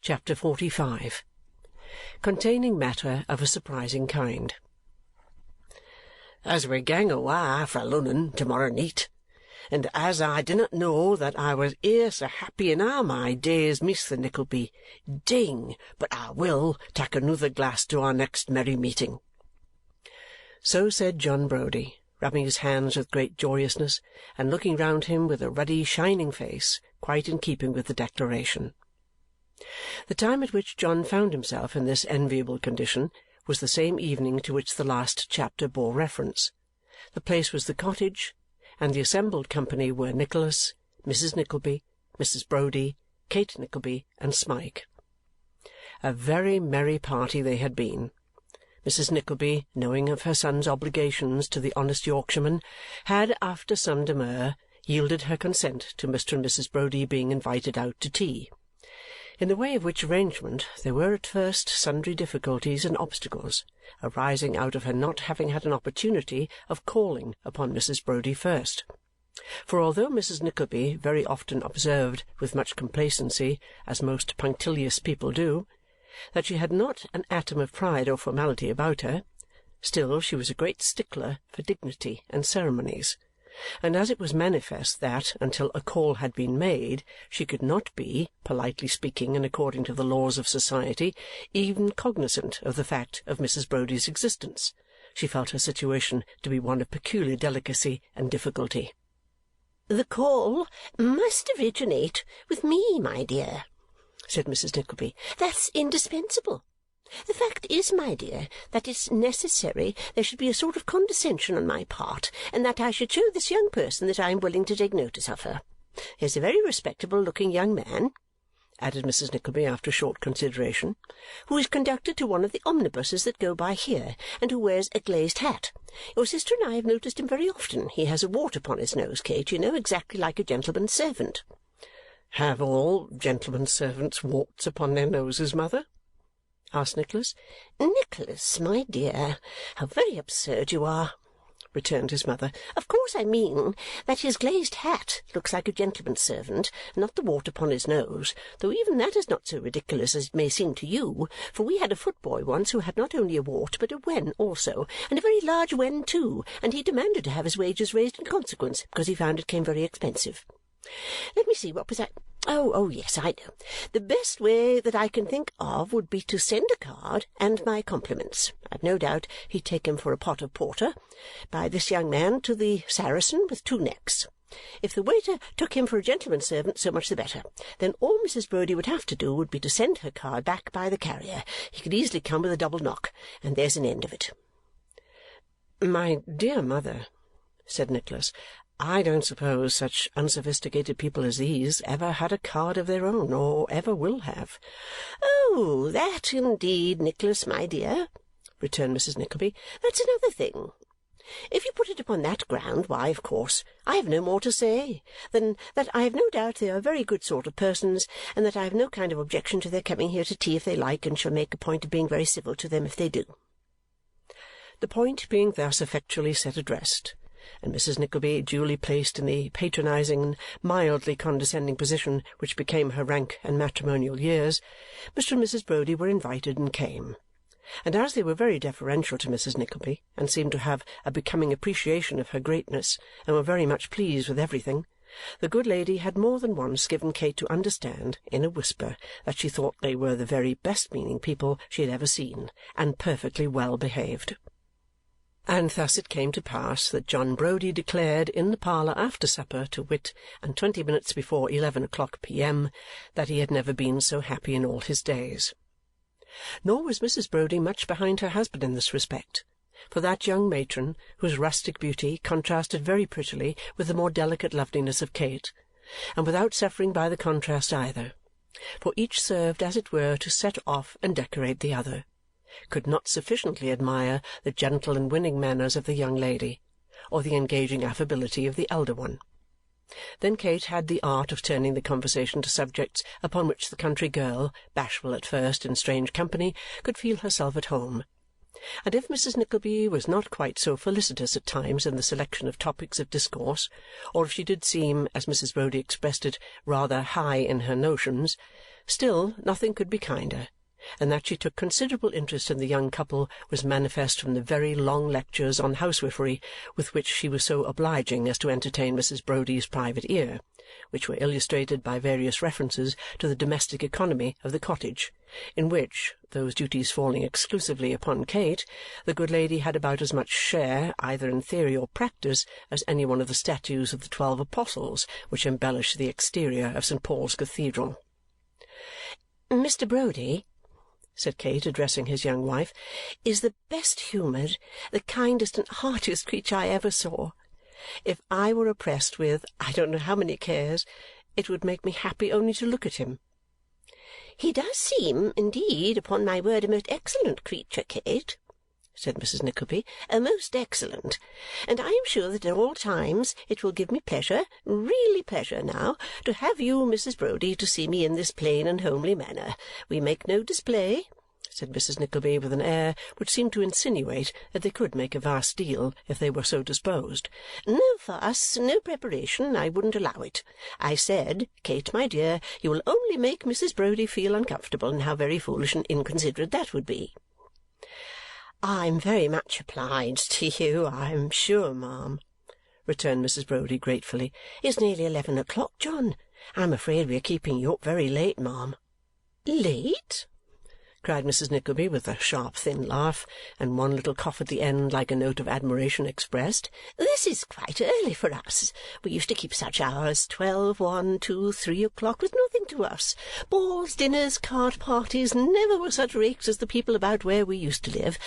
Chapter 45, containing matter of a surprising kind. As we gang awa fra Lunnon to-morrow neet, and as I didn't know that I was e'er so happy in all my days, Mr. Nickleby, ding, but I will tak another glass to our next merry meeting. So said John Browdie, rubbing his hands with great joyousness, and looking round him with a ruddy shining face, quite in keeping with the declaration. The time at which John found himself in this enviable condition was the same evening to which the last chapter bore reference. The place was the cottage, and the assembled company were Nicholas, Mrs. Nickleby, Mrs. Browdie, Kate Nickleby, and Smike. A very merry party they had been. Mrs. Nickleby, knowing of her son's obligations to the honest Yorkshireman, had, after some demur, yielded her consent to Mr. and Mrs. Browdie being invited out to tea. In the way of which arrangement there were at first sundry difficulties and obstacles, arising out of her not having had an opportunity of calling upon Mrs. Browdie first. For although Mrs. Nickleby very often observed with much complacency, as most punctilious people do, that she had not an atom of pride or formality about her, still she was a great stickler for dignity and ceremonies, and as it was manifest that, until a call had been made, she could not be, politely speaking and according to the laws of society, even cognizant of the fact of Mrs. Browdie's existence, she felt her situation to be one of peculiar delicacy and difficulty. "The call must originate with me, my dear," said Mrs. Nickleby. "That's indispensable. The fact is, my dear, that it's necessary there should be a sort of condescension on my part, and that I should show this young person that I am willing to take notice of her. He's a very respectable-looking young man," added Mrs. Nickleby after a short consideration, "who is conductor to one of the omnibuses that go by here, and who wears a glazed hat. Your sister and I have noticed him very often. He has a wart upon his nose, Kate, you know, exactly like a gentleman's servant." "Have all gentlemen's servants warts upon their noses, mother?" asked Nicholas. "Nicholas, my dear, how very absurd you are!" returned his mother. "Of course I mean that his glazed hat looks like a gentleman's servant, not the wart upon his nose, though even that is not so ridiculous as it may seem to you, for we had a footboy once who had not only a wart but a wen also, and a very large wen too, and he demanded to have his wages raised in consequence, because he found it came very expensive. Let me see, what was I? Oh, yes, I know. The best way that I can think of would be to send a card and my compliments. I've no doubt he'd take him for a pot of porter, by this young man to the Saracen with 2 necks. If the waiter took him for a gentleman's servant, so much the better. Then all Mrs. Browdie would have to do would be to send her card back by the carrier. He could easily come with a double knock, and there's an end of it." "My dear mother," said Nicholas, "I don't suppose such unsophisticated people as these ever had a card of their own, or ever will have." "Oh, that indeed, Nicholas, my dear," returned Mrs. Nickleby, "that's another thing. If you put it upon that ground, why, of course, I have no more to say than that I have no doubt they are a very good sort of persons, and that I have no kind of objection to their coming here to tea if they like, and shall make a point of being very civil to them if they do." The point being thus effectually set at rest, and Mrs. Nickleby duly placed in the patronizing and mildly condescending position which became her rank and matrimonial years, Mr. and Mrs. Browdie were invited and came. And as they were very deferential to Mrs. Nickleby, and seemed to have a becoming appreciation of her greatness, and were very much pleased with everything, the good lady had more than once given Kate to understand, in a whisper, that she thought they were the very best-meaning people she had ever seen, and perfectly well behaved. And thus it came to pass that John Browdie declared in the parlour after supper, to wit, and 20 minutes before 11 o'clock p.m., that he had never been so happy in all his days. Nor was Mrs. Browdie much behind her husband in this respect, for that young matron, whose rustic beauty contrasted very prettily with the more delicate loveliness of Kate, and without suffering by the contrast either, for each served, as it were, to set off and decorate the other, could not sufficiently admire the gentle and winning manners of the young lady, or the engaging affability of the elder one. Then Kate had the art of turning the conversation to subjects upon which the country girl, bashful at first in strange company, could feel herself at home, and if Mrs. Nickleby was not quite so felicitous at times in the selection of topics of discourse, or if she did seem, as Mrs. Browdie expressed it, rather high in her notions, Still, nothing could be kinder, and that she took considerable interest in the young couple was manifest from the very long lectures on housewifery with which she was so obliging as to entertain Mrs. Brody's private ear, which were illustrated by various references to the domestic economy of the cottage, in which, those duties falling exclusively upon Kate, the good lady had about as much share, either in theory or practice, as any one of the statues of the 12 Apostles which embellish the exterior of St. Paul's Cathedral. "Mr. Brody," said Kate, addressing his young wife, "is the best-humoured, the kindest and heartiest creature I ever saw. If I were oppressed with I don't know how many cares, it would make me happy only to look at him." "He does seem, indeed, upon my word, a most excellent creature, Kate," said Mrs. Nickleby, "a most excellent. And I am sure that at all times it will give me pleasure, really pleasure now, to have you, Mrs. Brody, to see me in this plain and homely manner. We make no display," said Mrs. Nickleby with an air which seemed to insinuate that they could make a vast deal if they were so disposed. "No fuss, no preparation. I wouldn't allow it. I said, Kate, my dear, you will only make Mrs. Brody feel uncomfortable, and how very foolish and inconsiderate that would be." "I'm very much obliged to you, I am sure, ma'am," returned Mrs. Brody gratefully. "It's nearly 11 o'clock, John. I'm afraid we are keeping you up very late, ma'am." "Late?" cried Mrs. Nickleby with a sharp thin laugh, and one little cough at the end like a note of admiration expressed. "This is quite early for us. We used to keep such hours, 12, 1, 2, 3 o'clock, with nothing to us. Balls, dinners, card parties, never were such rakes as the people about where we used to live.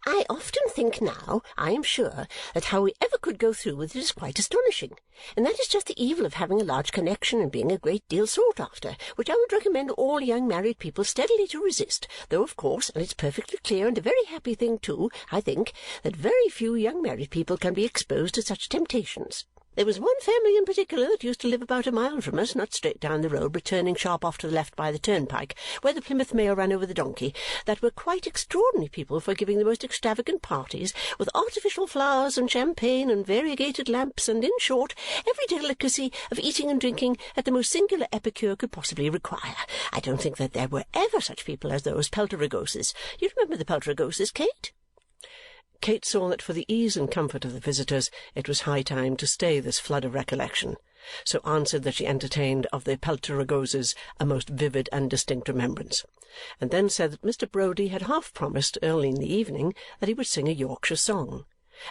I often think now, I am sure, that how we ever could go through with it is quite astonishing. And that is just the evil of having a large connection and being a great deal sought after, which I would recommend all young married people steadily to resist, though of course, and it's perfectly clear and a very happy thing too, I think, that very few young married people can be exposed to such temptations. There was one family in particular that used to live about a mile from us, not straight down the road, but turning sharp off to the left by the turnpike, where the Plymouth mail ran over the donkey, that were quite extraordinary people for giving the most extravagant parties, with artificial flowers and champagne and variegated lamps, and, in short, every delicacy of eating and drinking that the most singular epicure could possibly require. I don't think that there were ever such people as those Pelterogoses. You remember the Pelterogoses, Kate?" Kate saw that for the ease and comfort of the visitors it was high time to stay this flood of recollection, so answered that she entertained of the Pelterogoses a most vivid and distinct remembrance, and then said that Mr. Brody had half promised early in the evening that he would sing a Yorkshire song,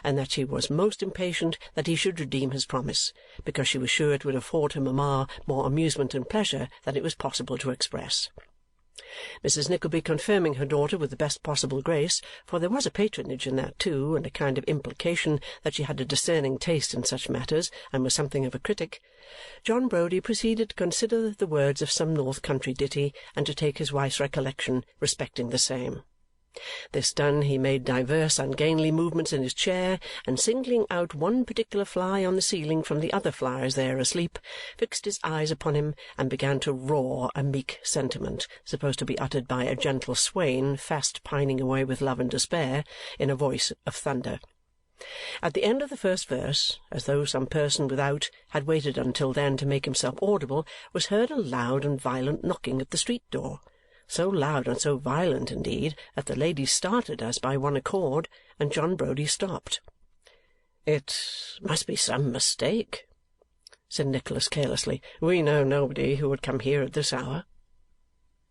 and that she was most impatient that he should redeem his promise, because she was sure it would afford her mamma more amusement and pleasure than it was possible to express. Mrs. Nickleby confirming her daughter with the best possible grace, for there was a patronage in that too, and a kind of implication that she had a discerning taste in such matters and was something of a critic, John Brody proceeded to consider the words of some north country ditty and to take his wife's recollection respecting the same. This done, he made divers ungainly movements in his chair, and singling out one particular fly on the ceiling from the other flies there asleep, fixed his eyes upon him and began to roar a meek sentiment, supposed to be uttered by a gentle swain fast pining away with love and despair, in a voice of thunder. At the end of the first verse, as though some person without had waited until then to make himself audible, was heard a loud and violent knocking at the street door. So loud and so violent, indeed, that the ladies started as by one accord, and John Brody stopped. "It must be some mistake," said Nicholas carelessly. "We know nobody who would come here at this hour."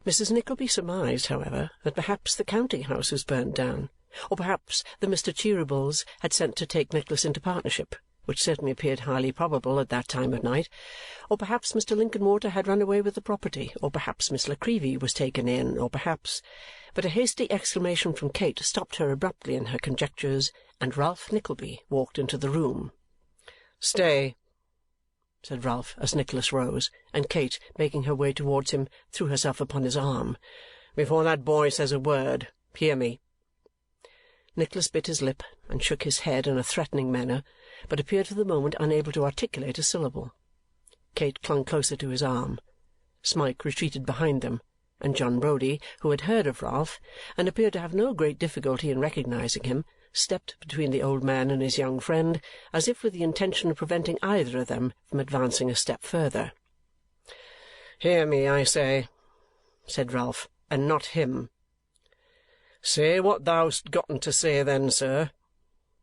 Mrs. Nickleby surmised, however, that perhaps the counting-house was burned down, or perhaps the Mr. Cheerybles had sent to take Nicholas into partnership, which certainly appeared highly probable at that time of night, or perhaps Mr. Linkinwater had run away with the property, or perhaps Miss La Creevy was taken in, or perhaps but a hasty exclamation from Kate stopped her abruptly in her conjectures, and Ralph Nickleby walked into the room. "Stay," said Ralph as Nicholas rose, and Kate, making her way towards him, threw herself upon his arm. "Before that boy says a word, hear me." Nicholas bit his lip and shook his head in a threatening manner, but appeared for the moment unable to articulate a syllable. Kate clung closer to his arm. Smike retreated behind them, and John Brody, who had heard of Ralph, and appeared to have no great difficulty in recognizing him, stepped between the old man and his young friend, as if with the intention of preventing either of them from advancing a step further. "Hear me, I say," said Ralph, "and not him." "Say what thou'st gotten to say then, sir,"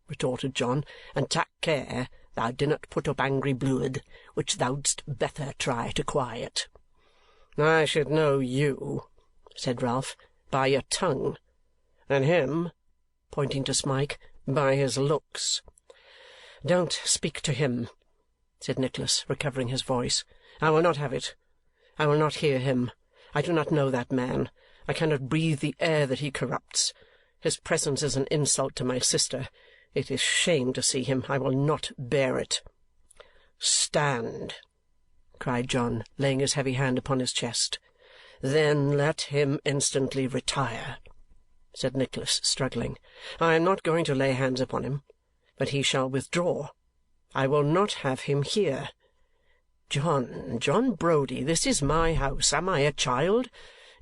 retorted John, "and tak' care thou dinnot put up angry bluid, which thou'dst better try to quiet." "I should know you," said Ralph, "by your tongue, and him," pointing to Smike, "by his looks." "Don't speak to him," said Nicholas, recovering his voice. "I will not have it. I will not hear him. I do not know that man. I cannot breathe the air that he corrupts. His presence is an insult to my sister. It is shame to see him. I will not bear it." "Stand!" cried John, laying his heavy hand upon his chest. "Then let him instantly retire," said Nicholas, struggling. "I am not going to lay hands upon him, but he shall withdraw. I will not have him here. John Brody, this is my house. Am I a child?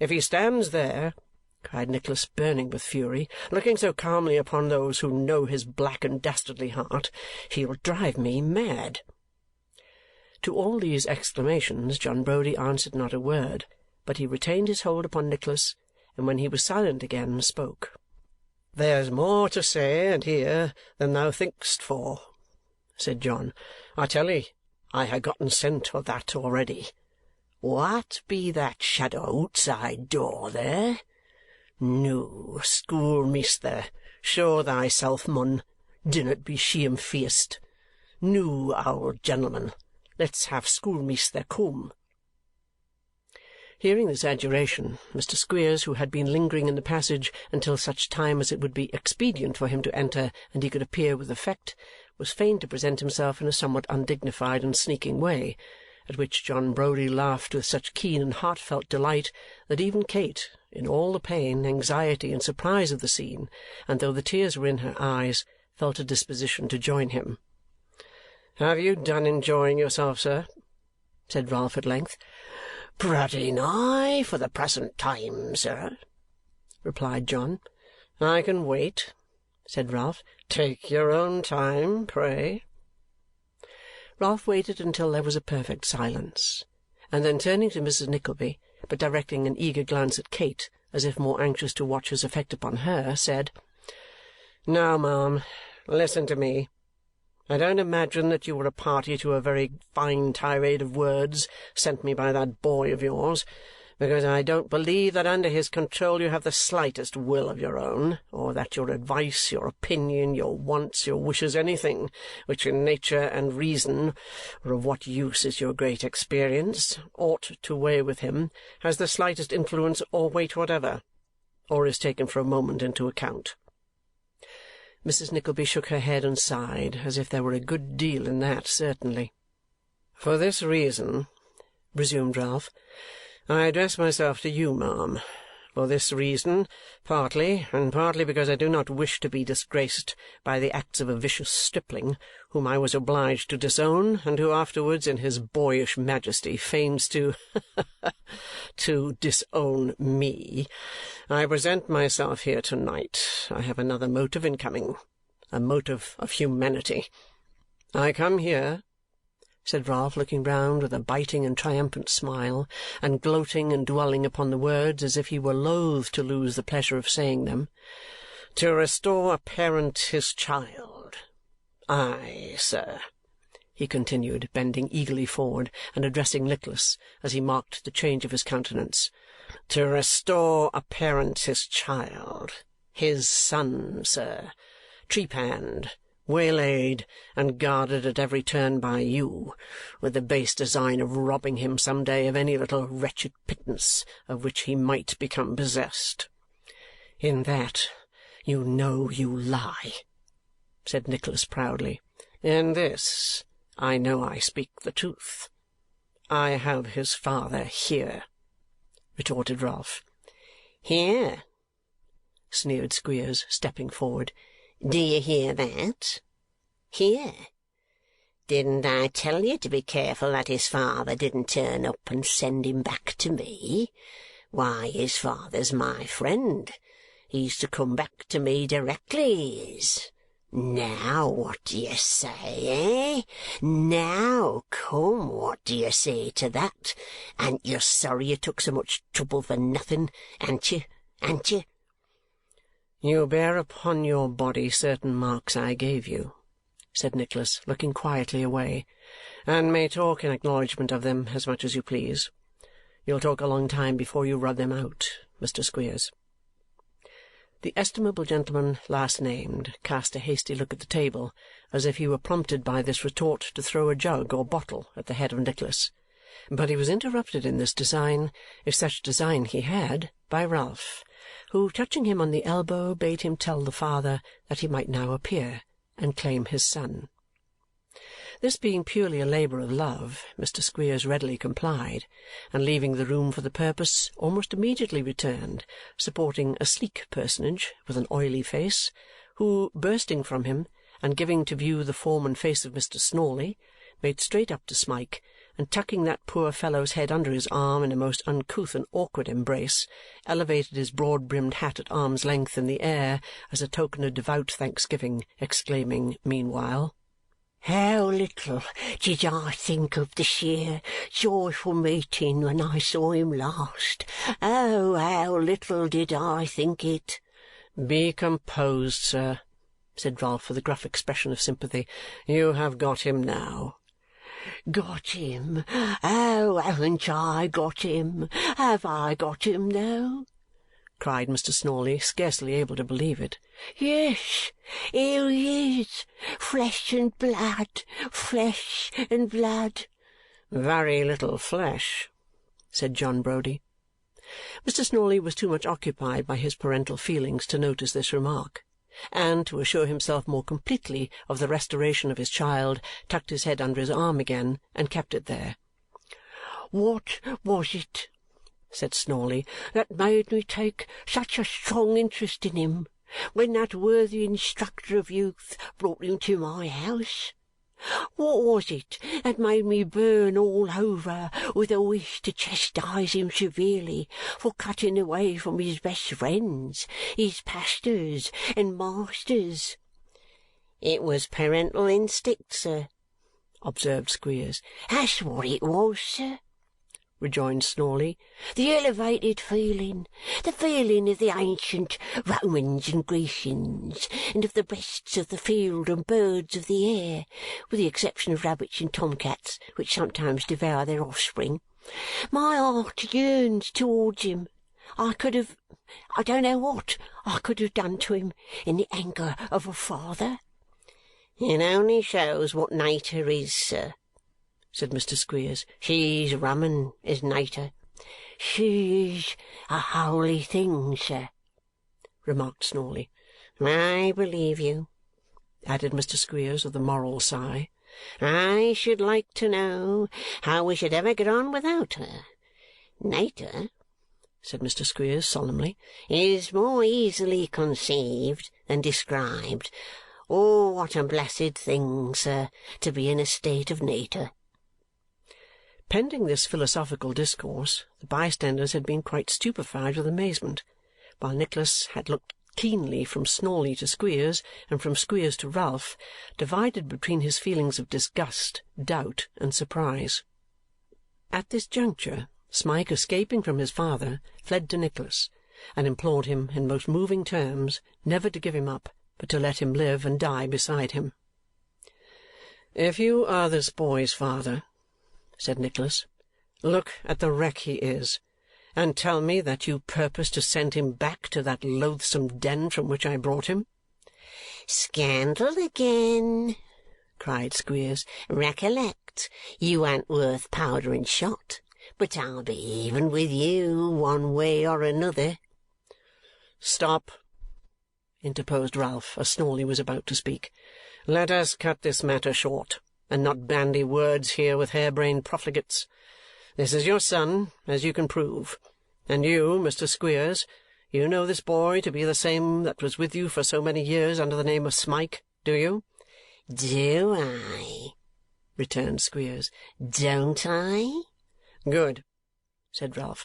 If he stands there," cried Nicholas, burning with fury, "looking so calmly upon those who know his black and dastardly heart, he'll drive me mad." To all these exclamations John Brody answered not a word, but he retained his hold upon Nicholas, and when he was silent again, spoke. "There's more to say and hear than thou think'st for," said John. "I tell 'ee, I ha' gotten scent o' that already. What be that shadow outside door there? Noo, schoolmeasther, show thyself, mun. Dinnot be shamefaced. Noo, old gentleman, let's have schoolmeasther come." Hearing this adjuration, Mr. Squeers, who had been lingering in the passage until such time as it would be expedient for him to enter and he could appear with effect, was fain to present himself in a somewhat undignified and sneaking way, at which John Brody laughed with such keen and heartfelt delight that even Kate, in all the pain, anxiety, and surprise of the scene, and though the tears were in her eyes, felt a disposition to join him. "Have you done enjoying yourself, sir?" said Ralph at length. "Pretty nigh for the present time, sir," replied John. "I can wait," said Ralph. "Take your own time, pray." Ralph waited until there was a perfect silence, and then turning to Mrs. Nickleby, but directing an eager glance at Kate, as if more anxious to watch his effect upon her, said, "Now, ma'am, listen to me. I don't imagine that you were a party to a very fine tirade of words sent me by that boy of yours, because I don't believe that under his control you have the slightest will of your own, or that your advice, your opinion, your wants, your wishes, anything which in nature and reason, or of what use is your great experience, ought to weigh with him, has the slightest influence or weight whatever, or is taken for a moment into account." Mrs. Nickleby shook her head and sighed, as if there were a good deal in that, certainly. "For this reason," resumed Ralph, "I address myself to you, ma'am. For this reason, partly, and partly because I do not wish to be disgraced by the acts of a vicious stripling, whom I was obliged to disown, and who afterwards, in his boyish majesty, feigns to disown me, I present myself here to-night. I have another motive in coming, a motive of humanity. I come here," said Ralph, looking round with a biting and triumphant smile, and gloating and dwelling upon the words as if he were loath to lose the pleasure of saying them, "to restore a parent his child. Aye, sir," he continued, bending eagerly forward and addressing Nicholas as he marked the change of his countenance, "to restore a parent his child, his son, sir, trepanned, waylaid, and guarded at every turn by you, with the base design of robbing him some day of any little wretched pittance of which he might become possessed." "In that you know you lie," said Nicholas proudly. "In this I know I speak the truth. I have his father here," retorted Ralph. "Here?" sneered Squeers, stepping forward. "Do you hear that? Here? Didn't I tell you to be careful that his father didn't turn up and send him back to me? Why, his father's my friend. He's to come back to me directly, he is. Now, what do you say, eh? Now, come, what do you say to that? An't you sorry you took so much trouble for nothing, an't you? An't you? You bear upon your body certain marks I gave you, said Nicholas, looking quietly away, and may talk in acknowledgment of them as much as you please. You'll talk a long time before you rub them out, Mr. Squeers. The estimable gentleman last named cast a hasty look at the table, as if he were prompted by this retort to throw a jug or bottle at the head of Nicholas. But he was interrupted in this design, if such design he had, by Ralph, who, touching him on the elbow, bade him tell the father that he might now appear and claim his son. This being purely a labour of love, Mr. Squeers readily complied, and leaving the room for the purpose, almost immediately returned, supporting a sleek personage with an oily face, who, bursting from him, and giving to view the form and face of Mr. Snawley, made straight up to Smike, and tucking that poor fellow's head under his arm in a most uncouth and awkward embrace, elevated his broad-brimmed hat at arm's length in the air as a token of devout thanksgiving, exclaiming meanwhile, "How little did I think of the sheer, joyful meeting when I saw him last! Oh, how little did I think it!" "Be composed, sir," said Ralph with a gruff expression of sympathy. "You have got him now." "Got him! Oh, haven't I got him? Have I got him, though?" cried Mr. Snawley, scarcely able to believe it. "Yes, here he is, flesh and blood, flesh and blood." "Very little flesh," said John Browdie. Mr. Snawley was too much occupied by his parental feelings to notice this remark, and, to assure himself more completely of the restoration of his child, tucked his head under his arm again and kept it there. "What was it," said Snawley, "that made me take such a strong interest in him when that worthy instructor of youth brought him to my house? What was it that made me burn all over with a wish to chastise him severely for cutting away from his best friends, his pastors and masters?" "It was parental instinct, sir," observed Squeers. "That's what it was, sir," rejoined Snawley. "The elevated feeling, the feeling of the ancient Romans and Grecians, and of the beasts of the field and birds of the air, with the exception of rabbits and tomcats, which sometimes devour their offspring. My heart yearns towards him. I don't know what I could have done to him in the anger of a father." "It only shows what nature is, sir," said Mr. Squeers. "She's rum 'un, is nature." "She is a holy thing, sir," remarked Snawley. "I believe you," added Mr. Squeers with a moral sigh. "I should like to know how we should ever get on without her. Nature," said Mr. Squeers solemnly, "is more easily conceived than described. Oh, what a blessed thing, sir, to be in a state of nature!" Pending this philosophical discourse, the bystanders had been quite stupefied with amazement, while Nicholas had looked keenly from Snawley to Squeers and from Squeers to Ralph, divided between his feelings of disgust, doubt, and surprise. At this juncture, Smike, escaping from his father, fled to Nicholas, and implored him in most moving terms never to give him up, but to let him live and die beside him. "If you are this boy's father," said Nicholas, "look at the wreck he is, and tell me that you purpose to send him back to that loathsome den from which I brought him." "Scandal again!" cried Squeers. "Recollect, you ain't worth powder and shot, but I'll be even with you one way or another." "Stop!" interposed Ralph, as Snawley was about to speak. "Let us cut this matter short, and not bandy words here with hair-brained profligates. This is your son, as you can prove. And you, Mr. Squeers, you know this boy to be the same that was with you for so many years under the name of Smike, do you?" "Do I?" returned Squeers. "Don't I?" "Good," said Ralph.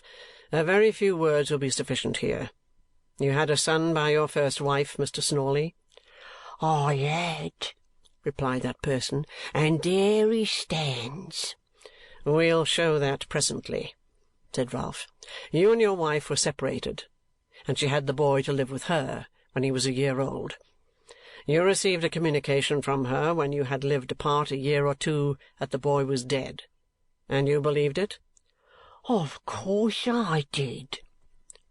"A very few words will be sufficient here. You had a son by your first wife, Mr. Snawley?" I had, replied that person, and there he stands. We'll show that presently, said Ralph. You and your wife were separated, and she had the boy to live with her when he was a year old. You received a communication from her when you had lived apart a year or two that the boy was dead, and you believed it? Of course I did,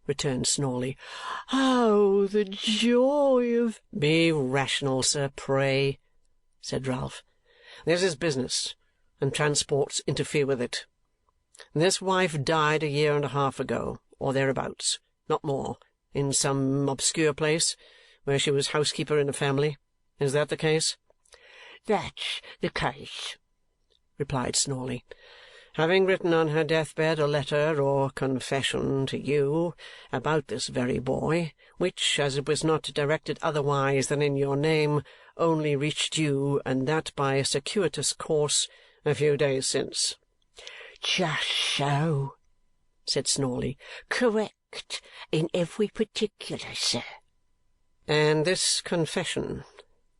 returned Snawley. Oh, the joy of— Be rational, sir, pray, said Ralph. This is business, and transports interfere with it. This wife died a year and a half ago, or thereabouts, not more, in some obscure place, where she was housekeeper in a family. Is that the case? That's the case, replied Snawley. Having written on her deathbed a letter or confession to you about this very boy, which, as it was not directed otherwise than in your name, only reached you, and that by a circuitous course, a few days since. Just so, said Snawley. Correct in every particular, sir. And this confession,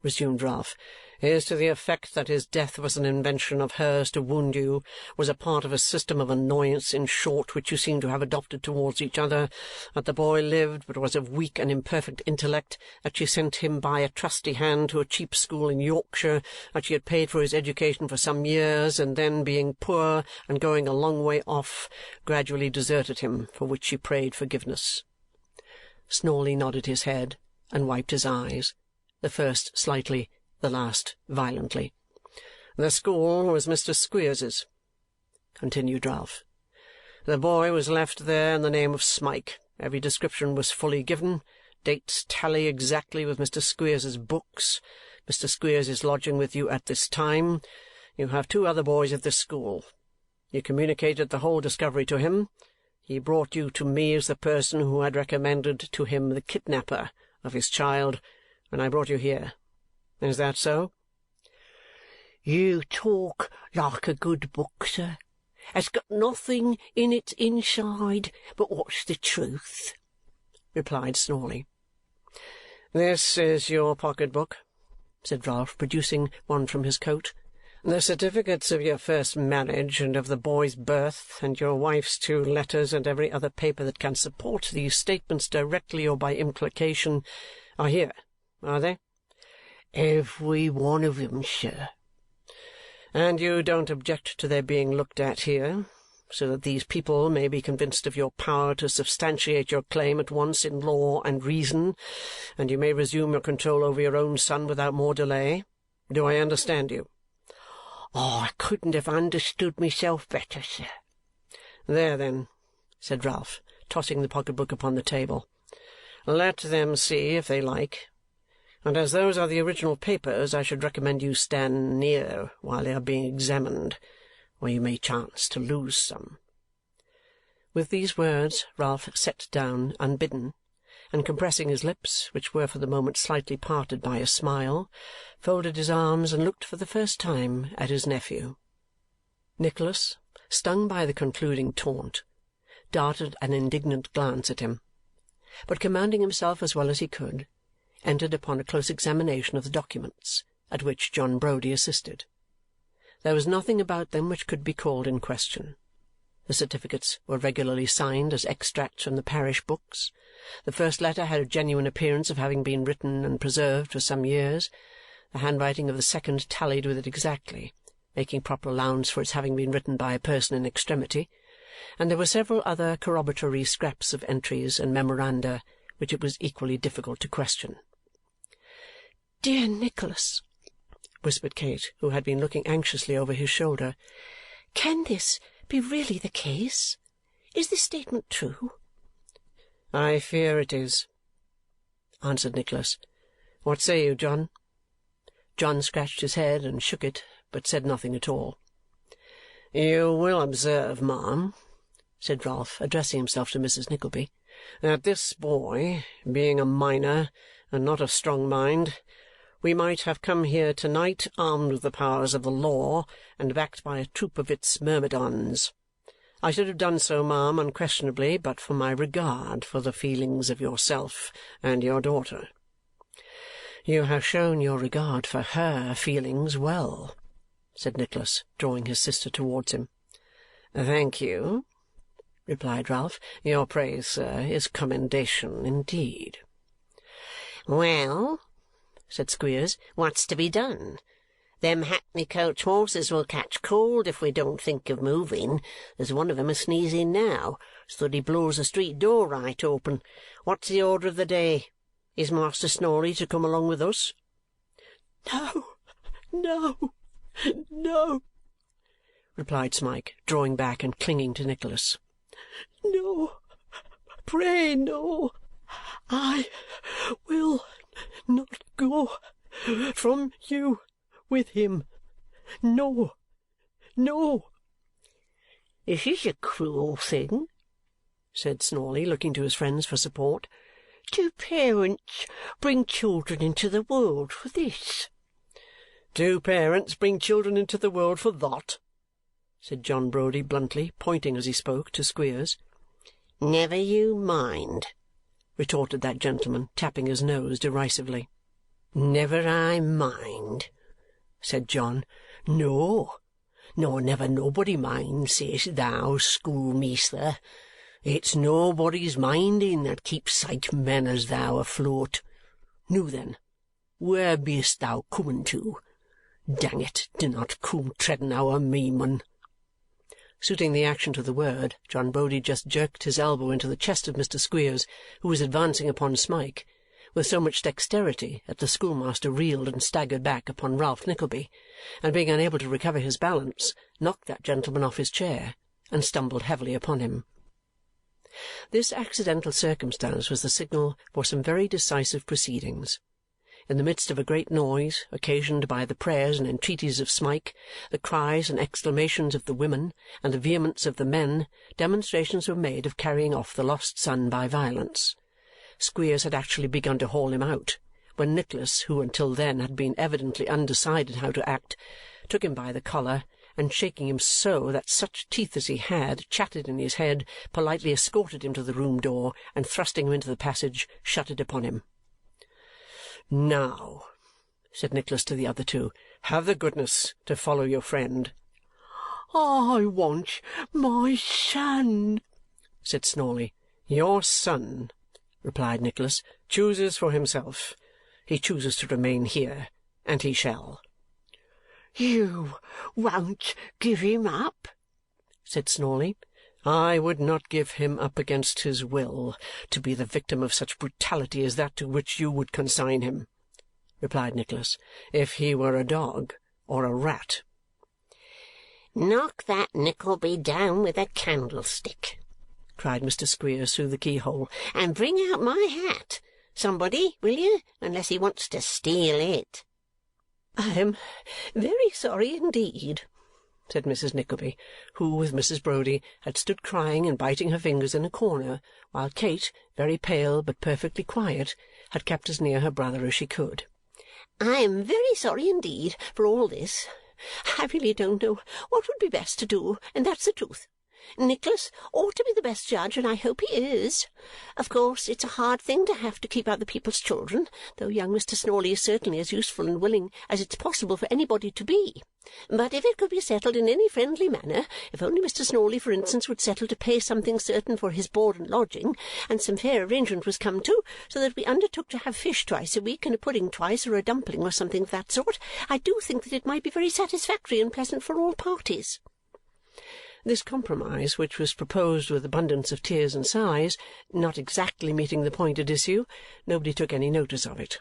resumed Ralph, is to the effect that his death was an invention of hers to wound you, was a part of a system of annoyance, in short, which you seem to have adopted towards each other, that the boy lived but was of weak and imperfect intellect, that she sent him by a trusty hand to a cheap school in Yorkshire, that she had paid for his education for some years, and then, being poor and going a long way off, gradually deserted him, for which she prayed forgiveness. Snawley nodded his head and wiped his eyes, the first slightly, the last violently. The school was Mr. Squeers's, continued Ralph. The boy was left there in the name of Smike. Every description was fully given. Dates tally exactly with Mr. Squeers's books. Mr. Squeers is lodging with you at this time. You have 2 other boys at this school. You communicated the whole discovery to him. He brought you to me as the person who had recommended to him the kidnapper of his child when I brought you here. Is that so? You talk like a good book, sir. Has got nothing in its inside but what's the truth, replied Snawley. This is your pocket-book, said Ralph, producing one from his coat. The certificates of your first marriage and of the boy's birth, and your wife's 2 letters, and every other paper that can support these statements directly or by implication, are here, are they? Every one of them, sir. And you don't object to their being looked at here, so that these people may be convinced of your power to substantiate your claim at once in law and reason, and you may resume your control over your own son without more delay? Do I understand you? I couldn't have understood myself better, sir. There, then, said Ralph, tossing the pocket-book upon the table. Let them see, if they like. And as those are the original papers, I should recommend you stand near while they are being examined, or you may chance to lose some. With these words Ralph sat down unbidden, and compressing his lips, which were for the moment slightly parted by a smile, folded his arms and looked for the first time at his nephew. Nicholas, stung by the concluding taunt, darted an indignant glance at him, but commanding himself as well as he could, entered upon a close examination of the documents, at which John Browdie assisted. There was nothing about them which could be called in question. The certificates were regularly signed as extracts from the parish books. The first letter had a genuine appearance of having been written and preserved for some years. The handwriting of the second tallied with it exactly, making proper allowance for its having been written by a person in extremity, and there were several other corroboratory scraps of entries and memoranda which it was equally difficult to question. "Dear Nicholas," whispered Kate, who had been looking anxiously over his shoulder, "can this be really the case? Is this statement true?" "I fear it is," answered Nicholas. "What say you, John?" John scratched his head and shook it, but said nothing at all. "You will observe, ma'am," said Ralph, addressing himself to Mrs. Nickleby, "that this boy, being a minor and not of strong mind, we might have come here to-night armed with the powers of the law and backed by a troop of its myrmidons. I should have done so, ma'am, unquestionably, but for my regard for the feelings of yourself and your daughter. You have shown your regard for her feelings well," said Nicholas, drawing his sister towards him. "Thank you," replied Ralph. "Your praise, sir, is commendation indeed." "Well," said Squeers, "what's to be done? Them hackney coach horses will catch cold if we don't think of moving. There's one of 'em a sneezing now, so that he blows the street door right open. What's the order of the day? Is Master Snawley to come along with us?" "No, no, no," replied Smike, drawing back and clinging to Nicholas. "No, pray no. I will not go from you with him. No, no." "This is a cruel thing," said Snawley, looking to his friends for support. "Do parents bring children into the world for this?" "Do parents bring children into the world for that?" said John Browdie bluntly, pointing as he spoke to Squeers. "Never you mind," retorted that gentleman, tapping his nose derisively. "Never I mind," said John. "No, nor never nobody mind, say'st thou, schoolmeasther. It's nobody's minding that keeps such men as thou afloat. Noo then, where be'st thou coming to? Dang it, do not come treading our me, mun." Suiting the action to the word, John Browdie just jerked his elbow into the chest of Mr. Squeers, who was advancing upon Smike, with so much dexterity that the schoolmaster reeled and staggered back upon Ralph Nickleby, and being unable to recover his balance, knocked that gentleman off his chair, and stumbled heavily upon him. This accidental circumstance was the signal for some very decisive proceedings. In the midst of a great noise, occasioned by the prayers and entreaties of Smike, the cries and exclamations of the women, and the vehemence of the men, demonstrations were made of carrying off the lost son by violence. Squeers had actually begun to haul him out, when Nicholas, who until then had been evidently undecided how to act, took him by the collar, and shaking him so that such teeth as he had chattered in his head, politely escorted him to the room door, and thrusting him into the passage, shut it upon him. "Now," said Nicholas to the other two, "have the goodness to follow your friend." "I want my son," said Snawley. "Your son," replied Nicholas, "chooses for himself. He chooses to remain here, and he shall." "You won't give him up?" said Snawley. "I would not give him up against his will to be the victim of such brutality as that to which you would consign him," replied Nicholas, "if he were a dog or a rat." "Knock that Nickleby down with a candlestick," cried Mr. Squeers through the keyhole, "and bring out my hat. Somebody, will you, unless he wants to steal it." "I am very sorry indeed," said Mrs. Nickleby, who, with Mrs. Browdie, had stood crying and biting her fingers in a corner, while Kate, very pale but perfectly quiet, had kept as near her brother as she could. "I am very sorry indeed for all this. I really don't know what would be best to do, and that's the truth. Nicholas ought to be the best judge, and I hope he is. Of course it's a hard thing to have to keep other people's children, though young Mr. Snawley is certainly as useful and willing as it's possible for anybody to be. But if it could be settled in any friendly manner, if only Mr. Snawley, for instance, would settle to pay something certain for his board and lodging, and some fair arrangement was come to, so that we undertook to have fish twice a week and a pudding twice, or a dumpling or something of that sort, I do think that it might be very satisfactory and pleasant for all parties." This compromise, which was proposed with abundance of tears and sighs, not exactly meeting the point at issue, nobody took any notice of it,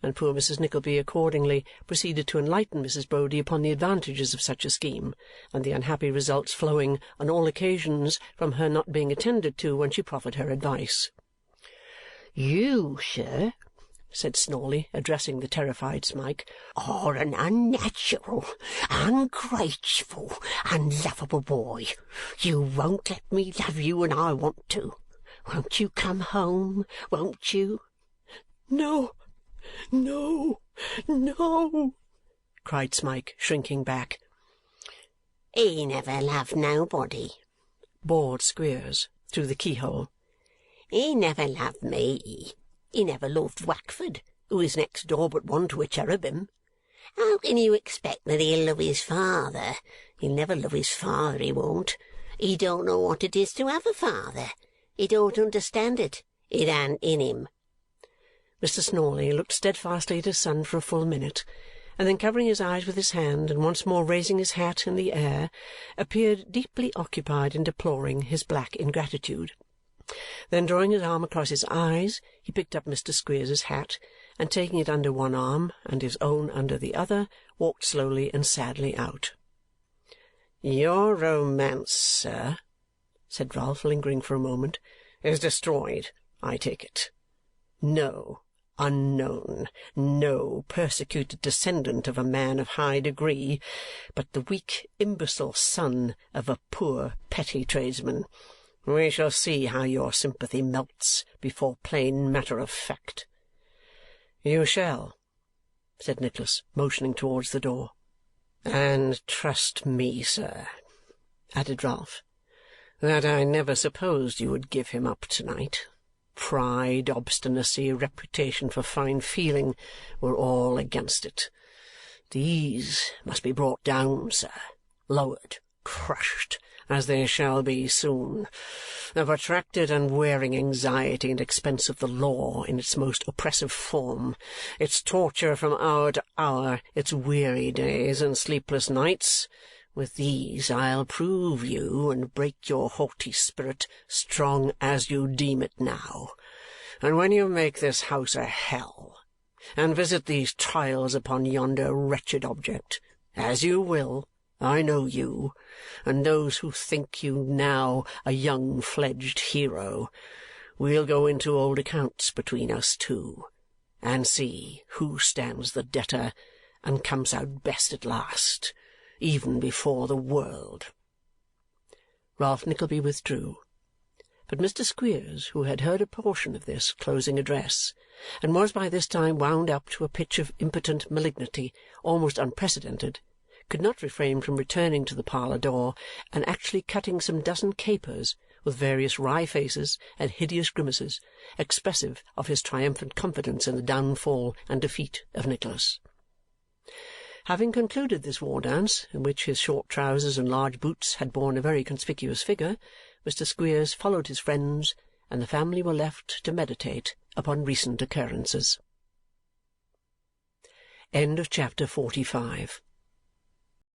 and poor Mrs. Nickleby accordingly proceeded to enlighten Mrs. Browdie upon the advantages of such a scheme, and the unhappy results flowing on all occasions from her not being attended to when she proffered her advice. "You, sir," said Snawley, addressing the terrified Smike, "are an unnatural, ungrateful, unlovable boy. You won't let me love you when I want to. Won't you come home, won't you?" "No, no, no!" cried Smike, shrinking back. "He never loved nobody," bawled Squeers through the keyhole. "He never loved me. He never loved Wackford, who is next door but one to a cherubim. How can you expect that he'll love his father? He'll never love his father, he won't. He don't know what it is to have a father. He don't understand it. It ain't in him." Mr. Snawley looked steadfastly at his son for a full minute, and then covering his eyes with his hand and once more raising his hat in the air, appeared deeply occupied in deploring his black ingratitude. Then drawing his arm across his eyes, he picked up Mr. Squeers's hat, and taking it under one arm and his own under the other, walked slowly and sadly out. "Your romance, sir," said Ralph, lingering for a moment, "is destroyed, I take it. No unknown, no persecuted descendant of a man of high degree, but the weak imbecile son of a poor petty tradesman. We shall see how your sympathy melts before plain matter of fact." "You shall," said Nicholas, motioning towards the door. "And trust me, sir," added Ralph, "that I never supposed you would give him up to-night. Pride, obstinacy, reputation for fine feeling were all against it. These must be brought down, sir, lowered, crushed, as they shall be soon. The protracted and wearing anxiety and expense of the law in its most oppressive form, its torture from hour to hour, its weary days and sleepless nights, with these I'll prove you and break your haughty spirit, strong as you deem it now. And when you make this house a hell, and visit these trials upon yonder wretched object, as you will, I know you, and those who think you now a young-fledged hero, we'll go into old accounts between us two, and see who stands the debtor and comes out best at last, even before the world." Ralph Nickleby withdrew, but Mr. Squeers, who had heard a portion of this closing address, and was by this time wound up to a pitch of impotent malignity almost unprecedented, could not refrain from returning to the parlour door and actually cutting some dozen capers with various wry faces and hideous grimaces, expressive of his triumphant confidence in the downfall and defeat of Nicholas. Having concluded this war dance, in which his short trousers and large boots had borne a very conspicuous figure, Mr. Squeers followed his friends, and the family were left to meditate upon recent occurrences. Chapter 45.